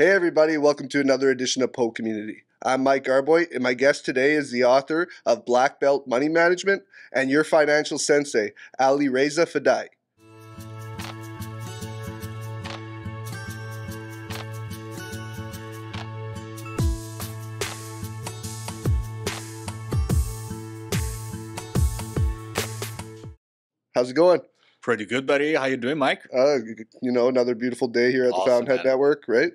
Hey everybody, welcome to another edition of PoCommunity. I'm Mike Arboit, and my guest today is the author of Black Belt Money Management and your financial sensei, Alireza Fadaie. How's it going? Pretty good, buddy. How you doing, Mike? Another beautiful day here at the Awesome, Fountainhead man. Network, right?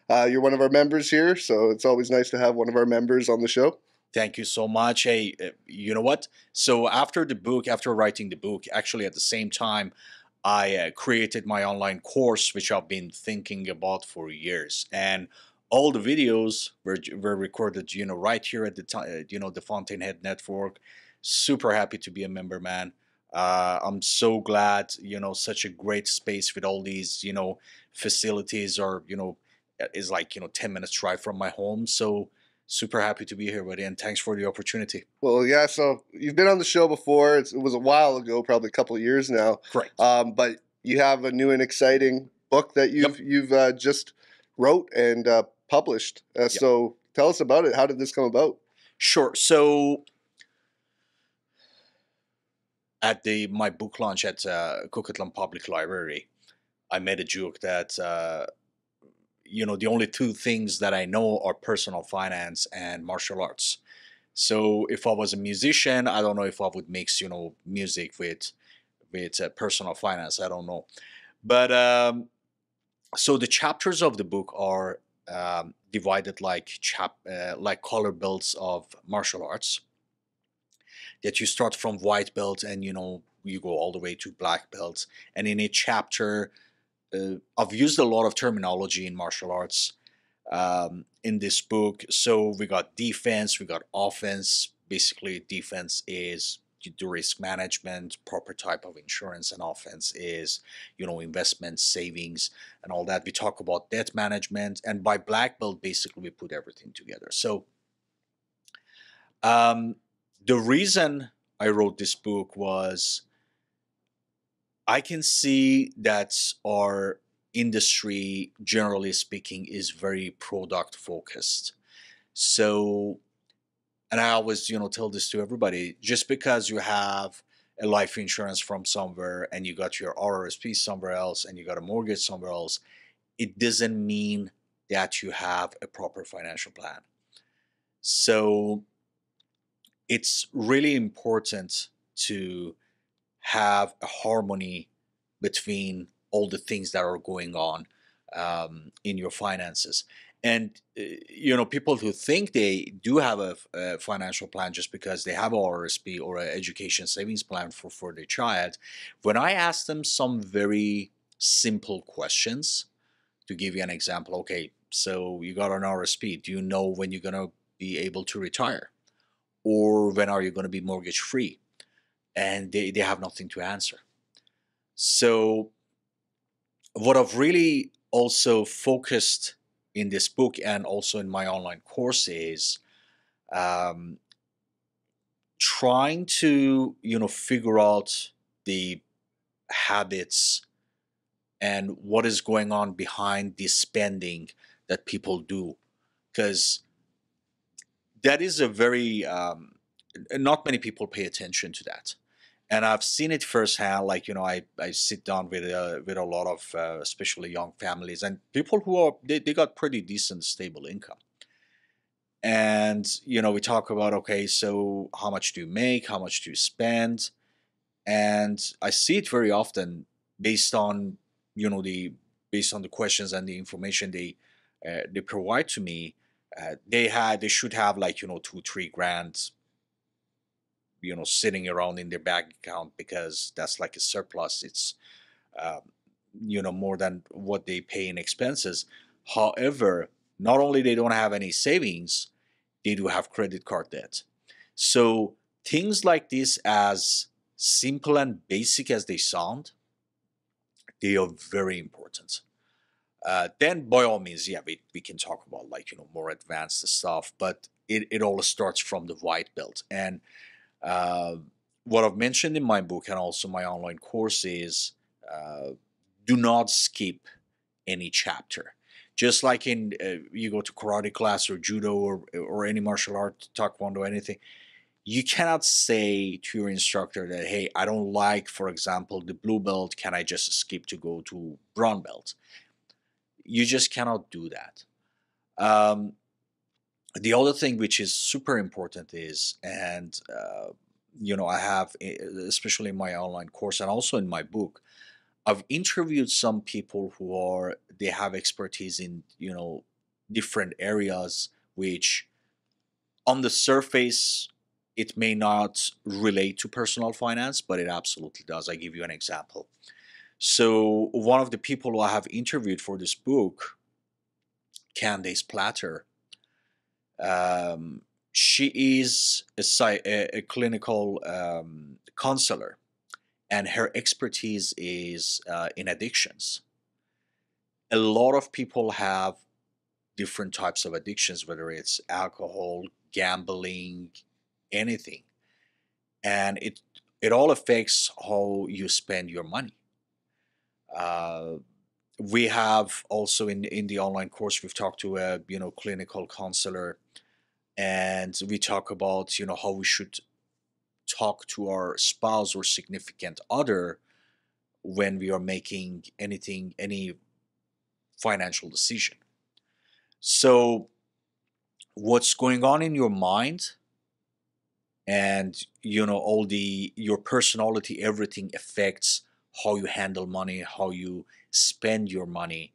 You're one of our members here, so it's always nice to have one of our members on the show. Thank you so much. Hey, you know what? So after writing the book, actually at the same time, I created my online course, which I've been thinking about for years. And all the videos were recorded, right here at the Fountainhead Network. Super happy to be a member, man. I'm so glad, such a great space with all these, facilities is like, 10 minutes drive from my home. So super happy to be here, buddy. And thanks for the opportunity. Well, yeah, so you've been on the show before. It was a while ago, probably a couple of years now. Correct. But you have a new and exciting book that you've just wrote and published. So tell us about it. How did this come about? Sure. So at my book launch at Coquitlam Public Library, I made a joke that the only two things that I know are personal finance and martial arts. So if I was a musician, I don't know if I would mix music with personal finance. I don't know, but so the chapters of the book are divided like color belts of martial arts. That you start from white belt and you go all the way to black belts. And in each chapter, I've used a lot of terminology in martial arts in this book. So we got defense, we got offense. Basically, defense is the risk management, proper type of insurance, and offense is investment, savings, and all that. We talk about debt management, and by black belt, basically we put everything together. So the reason I wrote this book was I can see that our industry, generally speaking, is very product focused. So, and I always, tell this to everybody, just because you have a life insurance from somewhere and you got your RRSP somewhere else and you got a mortgage somewhere else, it doesn't mean that you have a proper financial plan. So it's really important to have a harmony between all the things that are going on in your finances. And people who think they do have a financial plan just because they have a RSP or an education savings plan for their child, when I ask them some very simple questions, to give you an example, okay, so you got an RSP, do you know when you're going to be able to retire? Or when are you going to be mortgage free? And they have nothing to answer. So what I've really also focused in this book and also in my online course is trying to figure out the habits and what is going on behind the spending that people do, because that is a very not many people pay attention to that. And I've seen it firsthand. Like I sit down with a lot of especially young families and people who are they got pretty decent stable income. And we talk about, okay, so how much do you make? How much do you spend? And I see it very often based on based on the questions and the information they provide to me. They should have like 2-3 grand sitting around in their bank account because that's like a surplus. It's more than what they pay in expenses. However, not only they don't have any savings, they do have credit card debt. So things like this, as simple and basic as they sound, they are very important. Then by all means, yeah, we can talk about like more advanced stuff, but it all starts from the white belt. And what I've mentioned in my book and also my online course is do not skip any chapter. Just like in you go to karate class or judo or any martial art, taekwondo, anything, you cannot say to your instructor that, hey, I don't like, for example, the blue belt. Can I just skip to go to brown belt? You just cannot do that. The other thing which is super important is, and I have, especially in my online course and also in my book, I've interviewed some people they have expertise in, different areas, which on the surface, it may not relate to personal finance, but it absolutely does. I give you an example. So one of the people who I have interviewed for this book, Candace Platter, she is a clinical counselor, and her expertise is in addictions. A lot of people have different types of addictions, whether it's alcohol, gambling, anything, and it all affects how you spend your money. We have also in the online course, we've talked to a clinical counselor, and we talk about how we should talk to our spouse or significant other when we are making any financial decision. So what's going on in your mind, and all your personality, everything affects how you handle money, how you spend your money.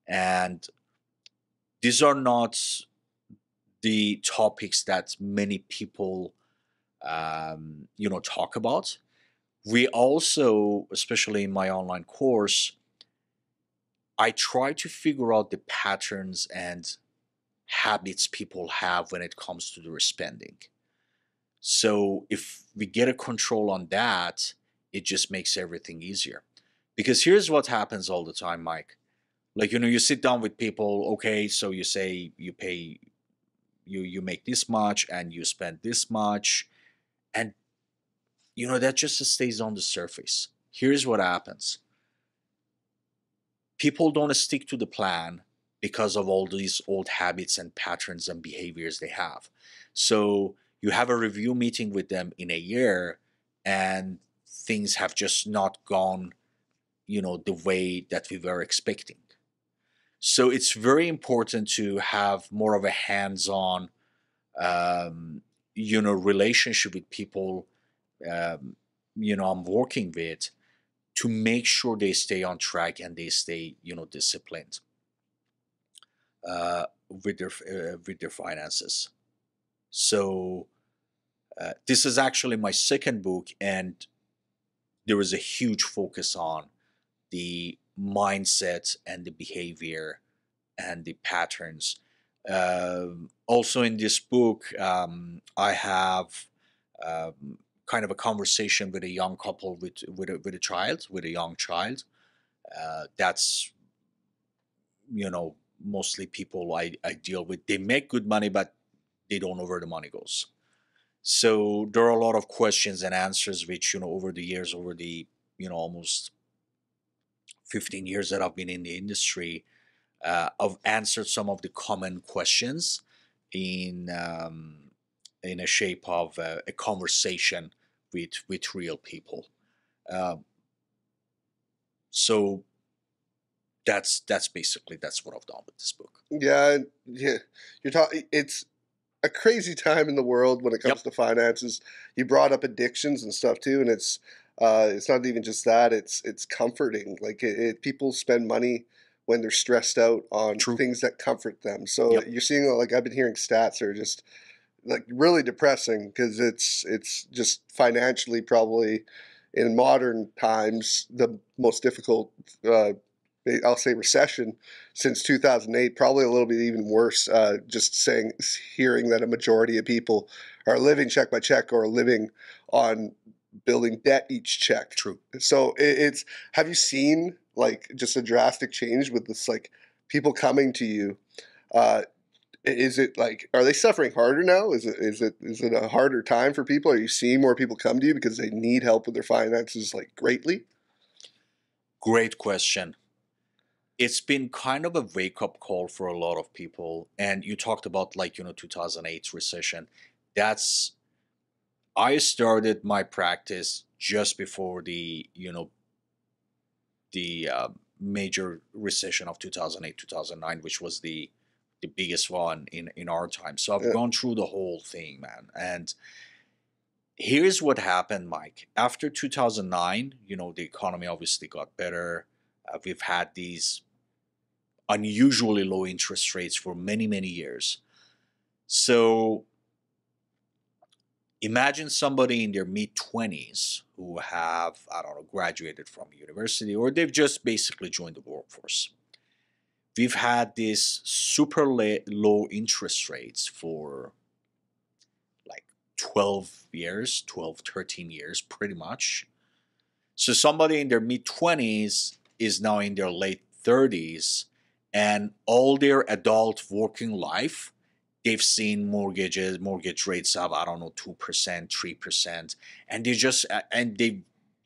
And these are not the topics that many people talk about. We also, especially in my online course, I try to figure out the patterns and habits people have when it comes to their spending. So if we get a control on that, it just makes everything easier. Because here's what happens all the time, Mike. Like, you sit down with people, okay, so you say you pay, you make this much and you spend this much, and that just stays on the surface. Here's what happens. People don't stick to the plan because of all these old habits and patterns and behaviors they have. So you have a review meeting with them in a year, and things have just not gone, the way that we were expecting. So it's very important to have more of a hands-on, relationship with people, I'm working with, to make sure they stay on track and they stay, disciplined with their finances. So this is actually my second book, and there is a huge focus on the mindset and the behavior and the patterns. Also in this book, I have kind of a conversation with a young couple with a young child. That's mostly people I deal with. They make good money, but they don't know where the money goes. So there are a lot of questions and answers which over the years, over the almost 15 years that I've been in the industry, I've answered some of the common questions in a shape of a conversation with real people. So that's basically what I've done with this book. Yeah, you're talking. It's a crazy time in the world when it comes Yep. to finances. You brought up addictions and stuff too, and it's not even just that. It's comforting. Like people spend money when they're stressed out on True. things that comfort them. So Yep. you're seeing, like, I've been hearing stats that are just like really depressing, because it's just financially probably in modern times the most difficult. I'll say recession since 2008, probably a little bit even worse. Just hearing that a majority of people are living check by check or living on building debt each check. True. So it's, have you seen like just a drastic change with this, like people coming to you? Is it like, are they suffering harder now? Is it a harder time for people? Are you seeing more people come to you because they need help with their finances, like, greatly? Great question. it's been kind of a wake-up call for a lot of people. And you talked about, like, 2008 recession. That's I started my practice just before the major recession of 2008, 2009, which was the biggest one in our time. So I've Yeah. gone through the whole thing, man. And here's what happened, Mike. After 2009, the economy obviously got better. We've had these unusually low interest rates for many, many years. So imagine somebody in their mid 20s who have, I don't know, graduated from university, or they've just basically joined the workforce. We've had these super low interest rates for like 12 years, 12, 13 years, pretty much. So somebody in their mid 20s is now in their late 30s, and all their adult working life, they've seen mortgage rates of, I don't know, 2%, 3%, and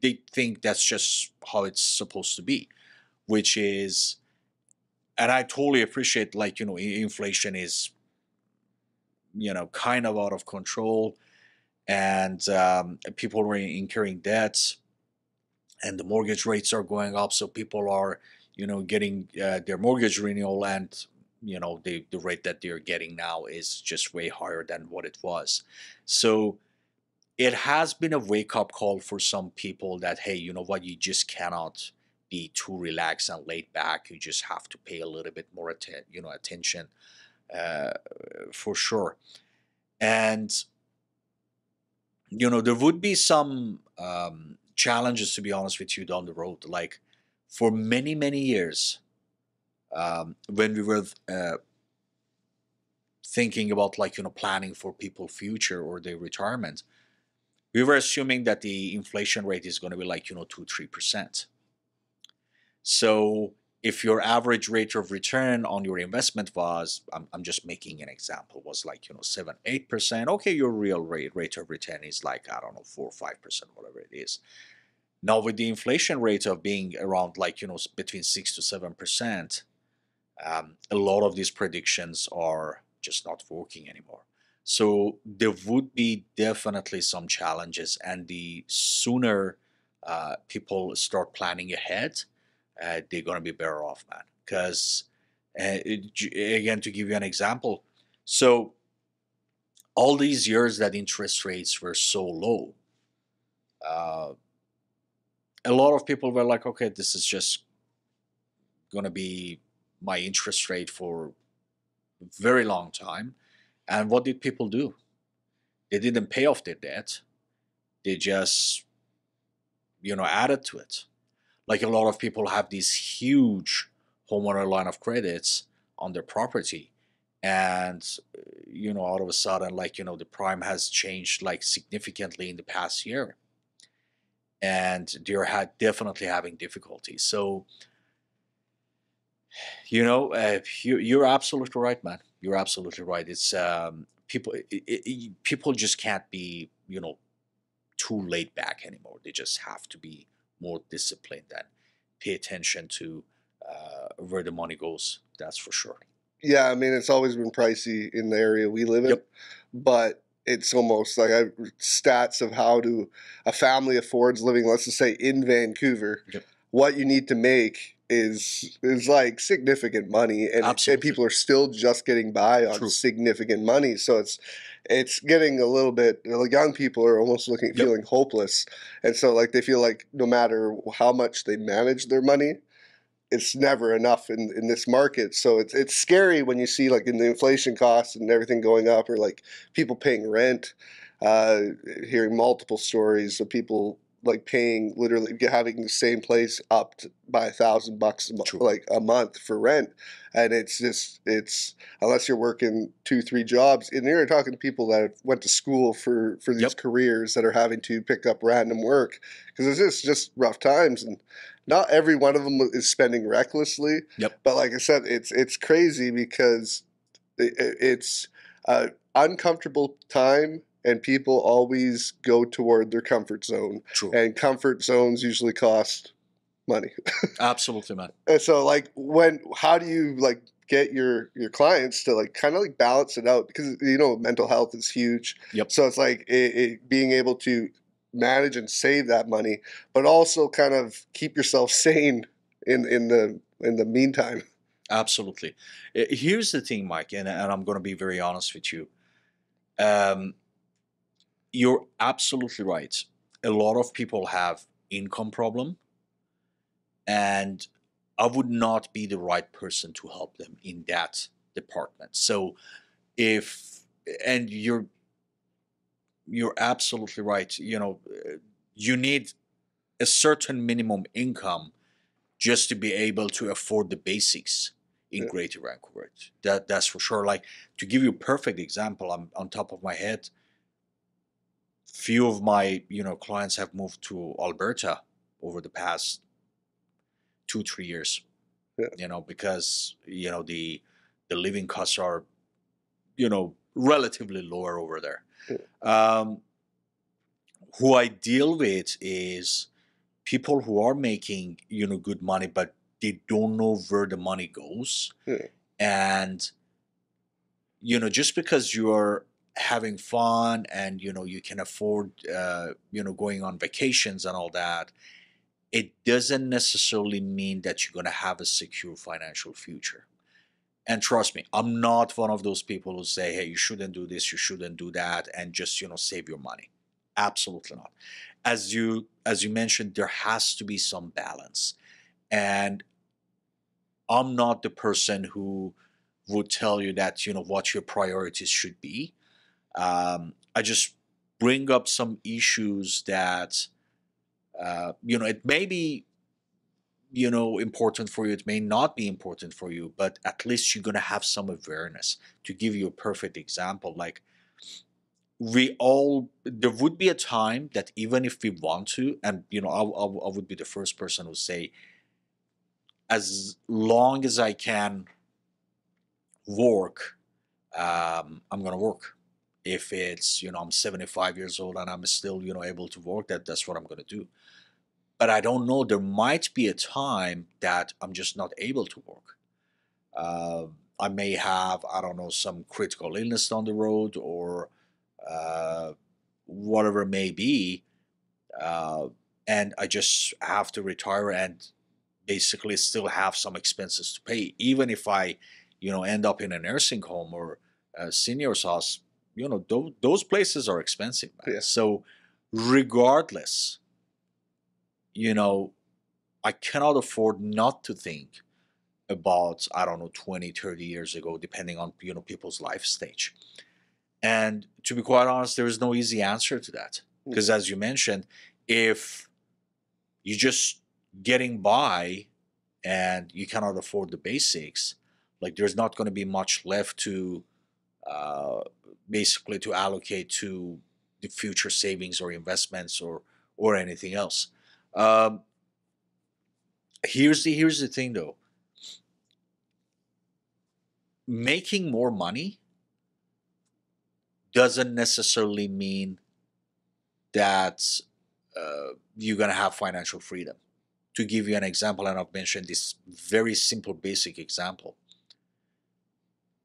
they think that's just how it's supposed to be, which is, and I totally appreciate, like, inflation is, kind of out of control, and people are incurring debts, and the mortgage rates are going up, so people are, getting their mortgage renewal, and the rate that they're getting now is just way higher than what it was. So it has been a wake-up call for some people that, hey, you know what, you just cannot be too relaxed and laid back. You just have to pay a little bit more attention, uh, for sure. And there would be some challenges, to be honest with you, down the road. Like, for many, many years, when we were thinking about, like, planning for people's future or their retirement, we were assuming that the inflation rate is going to be like, 2-3%. So if your average rate of return on your investment was, I'm just making an example, was like, 7-8%. Okay, your real rate of return is like, I don't know, 4 or 5%, whatever it is. Now, with the inflation rate of being around, like, between 6 to 7%, a lot of these predictions are just not working anymore. So there would be definitely some challenges, and the sooner people start planning ahead, they're going to be better off, man. Because, again, to give you an example, so all these years that interest rates were so low, uh, a lot of people were like, okay, this is just going to be my interest rate for a very long time. And what did people do? They didn't pay off their debt. They just, added to it. Like, a lot of people have these huge homeowner line of credits on their property. And, out of a sudden, like, the prime has changed, like, significantly in the past year. And they're definitely having difficulty. So, you're absolutely right, man. You're absolutely right. It's people just can't be, too laid back anymore. They just have to be more disciplined and pay attention to where the money goes. That's for sure. Yeah, I mean, it's always been pricey in the area we live in, Yep. but it's almost like stats of how a family affords living, let's just say in Vancouver. Yep. What you need to make is like significant money, and people are still just getting by on True. significant money. So it's getting a little bit, like, young people are almost feeling hopeless, and so, like, they feel like no matter how much they manage their money, it's never enough in this market. So it's scary when you see, like, in the inflation costs and everything going up, or like people paying rent. Hearing multiple stories of people, like, paying, literally having the same place by $1,000 like a month for rent, and it's unless you're working 2-3 jobs, and you're talking to people that went to school for these careers that are having to pick up random work because it's just rough times, and not every one of them is spending recklessly. Yep. But like I said, it's crazy because it's an uncomfortable time. And people always go toward their comfort zone. True. And comfort zones usually cost money. Absolutely, man. And so like how do you like get your clients to like kind of like balance it out, because mental health is huge. Yep. So it's like being able to manage and save that money, but also kind of keep yourself sane in the meantime. Absolutely. Here's the thing, Mike, and I'm going to be very honest with you. You're absolutely right. A lot of people have income problem, and I would not be the right person to help them in that department. So if and you're absolutely right. You need a certain minimum income just to be able to afford the basics in Yeah. Greater Vancouver. That's for sure. Like, to give you a perfect example, I'm on top of my head. Few of my clients have moved to Alberta over the past 2-3 years. Yeah. Because the living costs are relatively lower over there. Yeah. Who I deal with is people who are making good money, but they don't know where the money goes. Yeah. And just because you're having fun and you can afford going on vacations and all that, it doesn't necessarily mean that you're going to have a secure financial future. And trust me, I'm not one of those people who say, hey, you shouldn't do this, you shouldn't do that, and just save your money. Absolutely not. As you mentioned, there has to be some balance. And I'm not the person who would tell you that what your priorities should be. I just bring up some issues that it may be important for you, it may not be important for you, but at least you're going to have some awareness. To give you a perfect example, like, there would be a time that even if we want to, and I would be the first person who say, as long as I can work, I'm going to work. If it's I'm 75 years old and I'm still able to work, that's what I'm going to do. But I don't know, there might be a time that I'm just not able to work. I may have, I don't know, some critical illness down the road, or uh, whatever it may be, and I just have to retire and basically still have some expenses to pay, even if I end up in a nursing home or a senior's house. Those places are expensive, man. Yeah. So regardless, I cannot afford not to think about, I don't know, 20, 30 years ago, depending on people's life stage. And to be quite honest, there is no easy answer to that, because as you mentioned, if you're just getting by and you cannot afford the basics, like, there's not going to be much left to basically to allocate to the future savings or investments or anything else. Um, here's the thing, though. Making more money doesn't necessarily mean that you're going to have financial freedom. To give you an example, and I've mentioned this very simple, basic example.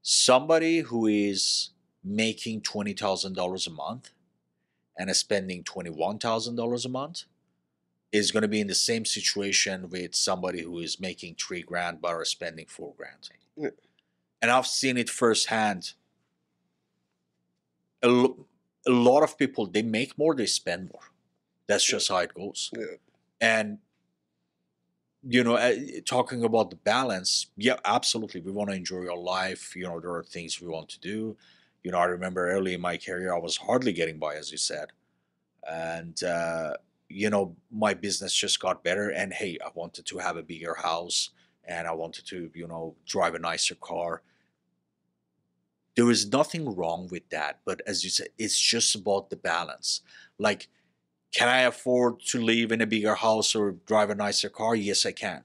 Somebody who is making $20,000 a month and is spending $21,000 a month is going to be in the same situation with somebody who is making $3,000 but are spending $4,000. Yeah. And I've seen it firsthand. A lot of people, they make more, they spend more. That's just how it goes. Yeah. And talking about the balance, yeah, absolutely, we want to enjoy our life. There are things we want to do. I remember early in my career, I was hardly getting by, as you said, and my business just got better. And hey, I wanted to have a bigger house, and I wanted to drive a nicer car. There is nothing wrong with that, but as you said, it's just about the balance. Like, can I afford to live in a bigger house or drive a nicer car? Yes, I can.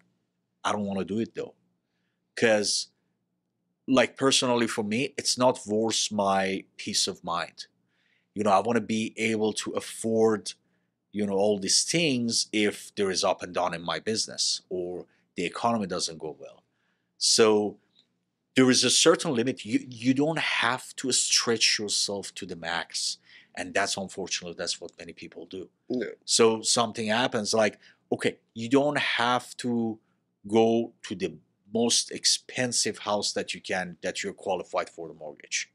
I don't want to do it, though, because, like, personally for me, it's not worth my peace of mind. I want to be able to afford, all these things if there is up and down in my business or the economy doesn't go well. So there is a certain limit. You don't have to stretch yourself to the max. And that's what many people do. Yeah. So something happens like, okay, you don't have to go to the most expensive house that you're qualified for the mortgage.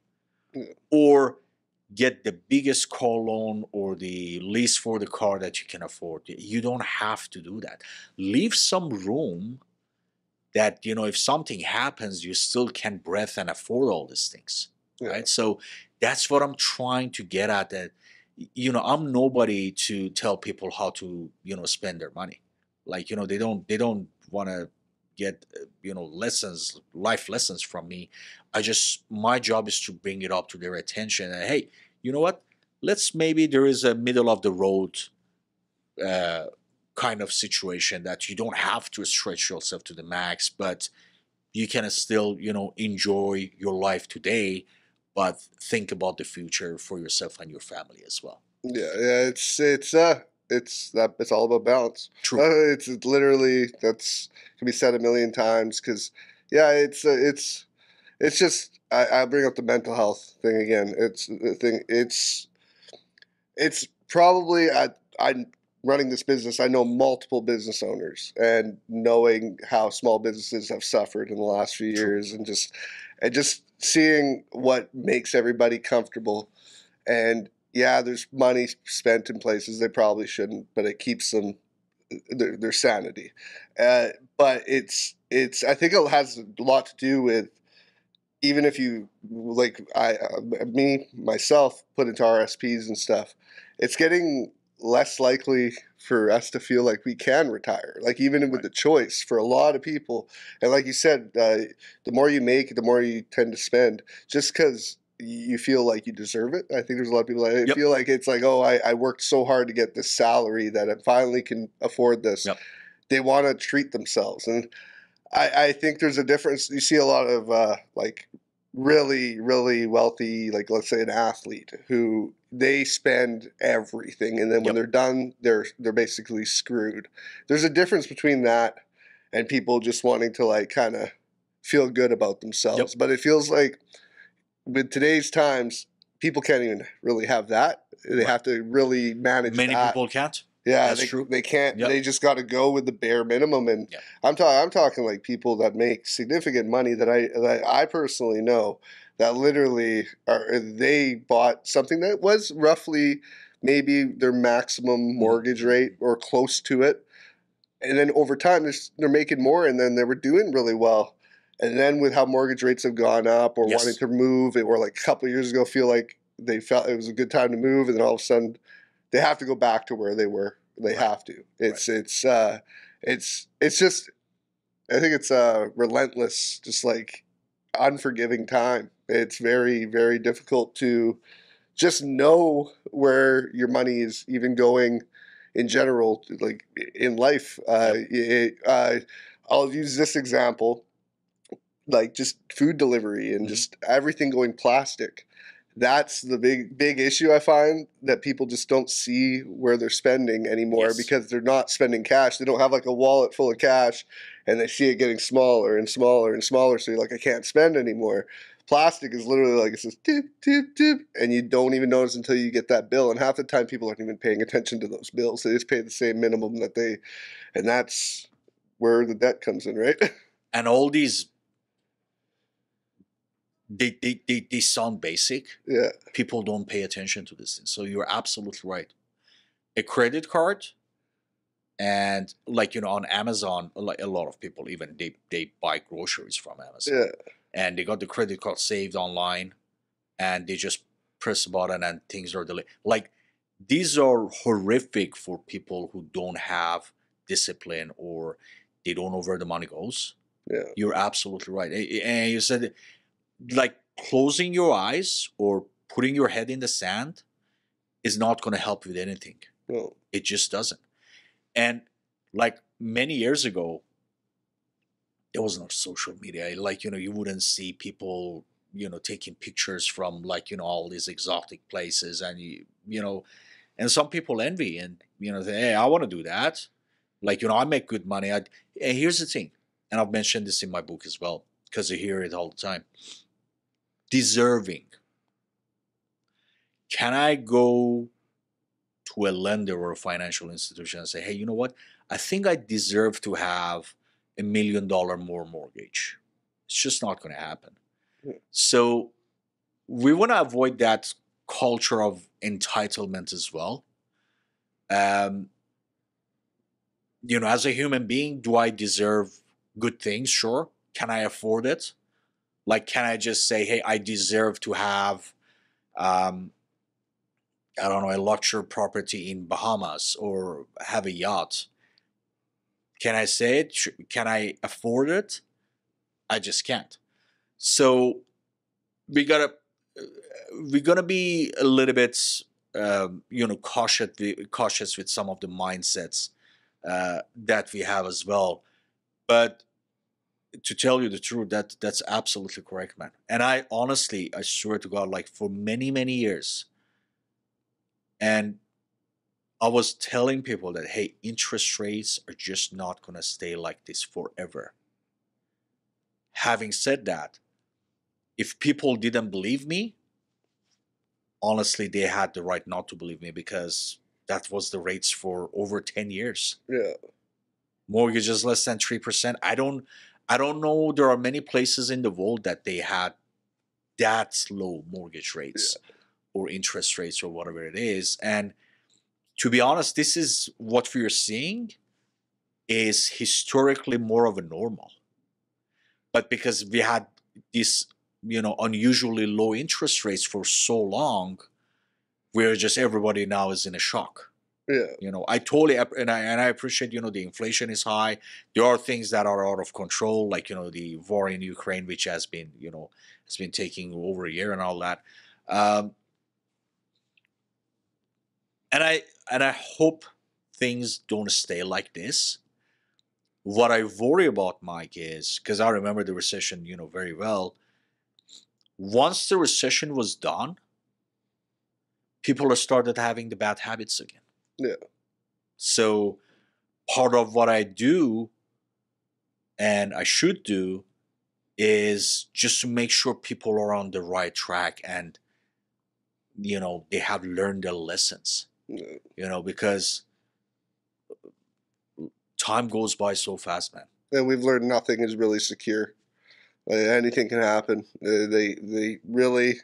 Yeah. Or get the biggest car loan or the lease for the car that you can afford. You don't have to do that. Leave some room that, if something happens, you still can breathe and afford all these things. Yeah. Right? So that's what I'm trying to get at, that, I'm nobody to tell people how to, spend their money. Like, they don't want to get, life lessons from me. My job is to bring it up to their attention. And hey, you know what? Maybe there is a middle of the road kind of situation that you don't have to stretch yourself to the max, but you can still, enjoy your life today, but think about the future for yourself and your family as well. Yeah. It's all about balance. True. It's literally, that's can be said a million times, because it's just, I bring up the mental health thing again. It's the thing. It's probably, I running this business, I know multiple business owners, and knowing how small businesses have suffered in the last few True. years, and just seeing what makes everybody comfortable. And yeah, there's money spent in places they probably shouldn't, but it keeps them their sanity. But I think it has a lot to do with, even if you, like, me myself put into RSPs and stuff, it's getting less likely for us to feel like we can retire. Like, even with the choice for a lot of people, and like you said, the more you make, the more you tend to spend, just because you feel like you deserve it. I think there's a lot of people that feel like it's like, oh, I worked so hard to get this salary that I finally can afford this. Yep. They want to treat themselves, and I think there's a difference. You see a lot of like really, really wealthy, like, let's say an athlete, who they spend everything, and then when they're done, they're basically screwed. There's a difference between that and people just wanting to, like, kind of feel good about themselves. But it feels like with today's times, people can't even really have that. They have to really manage Many that. people can't. Yeah, That's true. They can't. They just got to go with the bare minimum. And I'm talking like people that make significant money that I personally know, that literally they bought something that was roughly maybe their maximum mortgage rate or close to it, and then over time they're making more, and then they were doing really well. And then with how mortgage rates have gone up, or wanting to move, or like a couple of years ago feel like they felt it was a good time to move, and then all of a sudden they have to go back to where they were. They have to. It's just, I think it's a relentless, just like unforgiving time. It's very, very difficult to just know where your money is even going in general, like in life. I'll use this example, like just food delivery and just everything going plastic. That's the big issue I find, that people just don't see where they're spending anymore, because they're not spending cash. They don't have like a wallet full of cash, and they see it getting smaller and smaller and smaller. So you're like, I can't spend anymore. Plastic is literally like, it says doop, doop, doop, and you don't even notice until you get that bill. And half the time people aren't even paying attention to those bills. They just pay the same minimum and that's where the debt comes in, right? And all these, they sound basic. Yeah. People don't pay attention to this thing. So you're absolutely right. A credit card, and like, on Amazon, like a lot of people, even they buy groceries from Amazon. Yeah. And they got the credit card saved online, and they just press a button and things are delayed. Like, these are horrific for people who don't have discipline, or they don't know where the money goes. Yeah. You're absolutely right. And you said, like, closing your eyes or putting your head in the sand is not going to help with anything. No. It just doesn't. And like many years ago, there was no social media. Like, you wouldn't see people, taking pictures from, like, all these exotic places, and and some people envy, and say, hey, I want to do that. Like, I make good money. And here's the thing, and I've mentioned this in my book as well, because I hear it all the time. Deserving. Can I go to a lender or a financial institution and say, hey, you know what? I think I deserve to have $1 million more mortgage. It's just not going to happen. So we want to avoid that culture of entitlement as well. As a human being, do I deserve good things? Sure. Can I afford it? Like, can I just say, hey, I deserve to have, I don't know, a luxury property in Bahamas or have a yacht? Can I say it? Can I afford it? I just can't. So we're gonna be a little bit, cautious with some of the mindsets that we have as well. But to tell you the truth, that's absolutely correct, man. And I swear to God, like for many, many years, and I was telling people that, hey, interest rates are just not going to stay like this forever. Having said that, if people didn't believe me, honestly, they had the right not to believe me, because that was the rates for over 10 years. Yeah. Mortgages less than 3%. I don't know. There are many places in the world that they had that low mortgage rates or interest rates or whatever it is. And to be honest, this is what we're seeing is historically more of a normal. But because we had this, unusually low interest rates for so long, everybody now is in a shock. Yeah. I totally, and I appreciate, the inflation is high. There are things that are out of control, like, the war in Ukraine, which has been taking over a year and all that. And I hope things don't stay like this. What I worry about, Mike, is because I remember the recession, very well. Once the recession was done, people started having the bad habits again. Yeah. So part of what I do, and I should do, is just to make sure people are on the right track and, they have learned their lessons. Yeah. Because time goes by so fast, man. And we've learned nothing is really secure. Anything can happen. They really,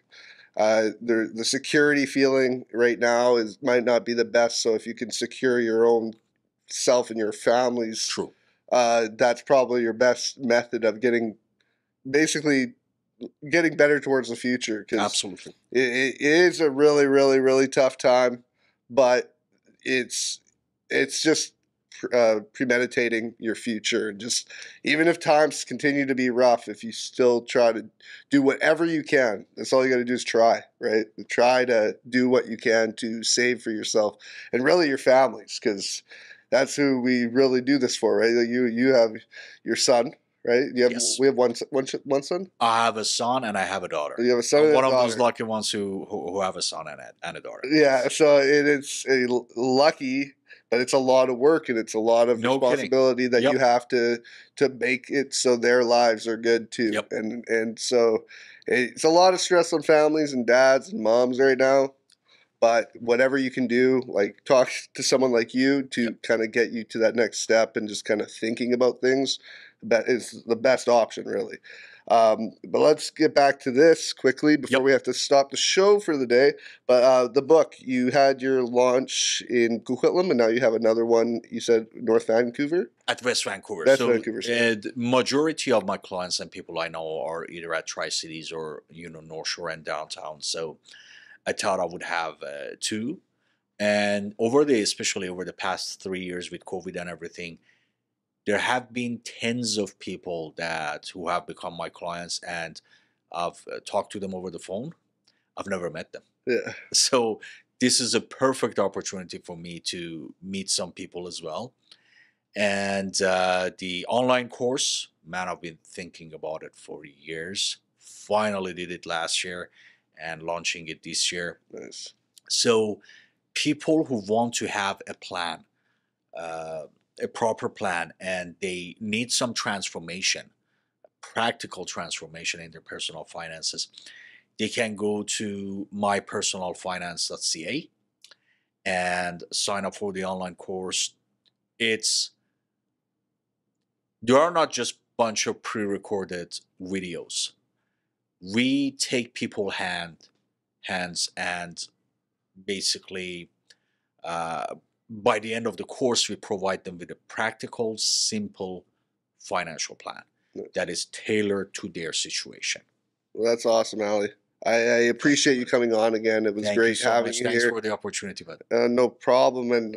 the security feeling right now might not be the best. So if you can secure your own self and your family's, True. That's probably your best method of getting better towards the future. Absolutely. It is a really, really, really tough time, but it's just premeditating your future. And just even if times continue to be rough, if you still try to do whatever you can, that's all you got to do is try, right? Try to do what you can to save for yourself and really your families, because that's who we really do this for, right? You have your son, right? Yes. We have one son. I have a son and I have a daughter. You have a son and a one daughter. Of those lucky ones who have a son and a daughter. Yeah, so it's lucky, but it's a lot of work and it's a lot of responsibility that you have to make it so their lives are good too. Yep. And so it's a lot of stress on families and dads and moms right now. But whatever you can do, like talk to someone like you to kind of get you to that next step and just kind of thinking about things, that is the best option, really. But let's get back to this quickly before we have to stop the show for the day. But the book, you had your launch in Coquitlam, and now you have another one, you said North Vancouver? At West Vancouver. Vancouver. The majority of my clients and people I know are either at Tri-Cities or, North Shore and downtown. So I thought I would have two. And especially over the past 3 years with COVID and everything, there have been tens of people who have become my clients, and I've talked to them over the phone. I've never met them. Yeah. So this is a perfect opportunity for me to meet some people as well. And the online course, man, I've been thinking about it for years. Finally did it last year and launching it this year. Nice. So people who want to have a plan, a proper plan, and they need some transformation, practical transformation in their personal finances, they can go to mypersonalfinance.ca and sign up for the online course. There are not just bunch of pre-recorded videos. We take people hands and basically by the end of the course we provide them with a practical, simple financial plan that is tailored to their situation. Well, that's awesome, Ali. I appreciate you coming on again. It was Thank great you so having much. you Thanks here. for the opportunity, bud. No problem. And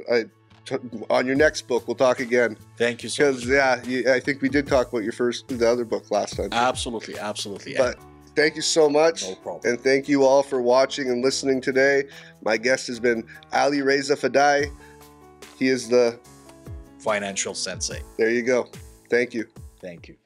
on your next book, we'll talk again. Thank you so much. Because I think we did talk about the other book last time. Absolutely. But thank you so much. No problem. And thank you all for watching and listening today. My guest has been Alireza Fadaie. He is the Financial Sensei. There you go. Thank you. Thank you.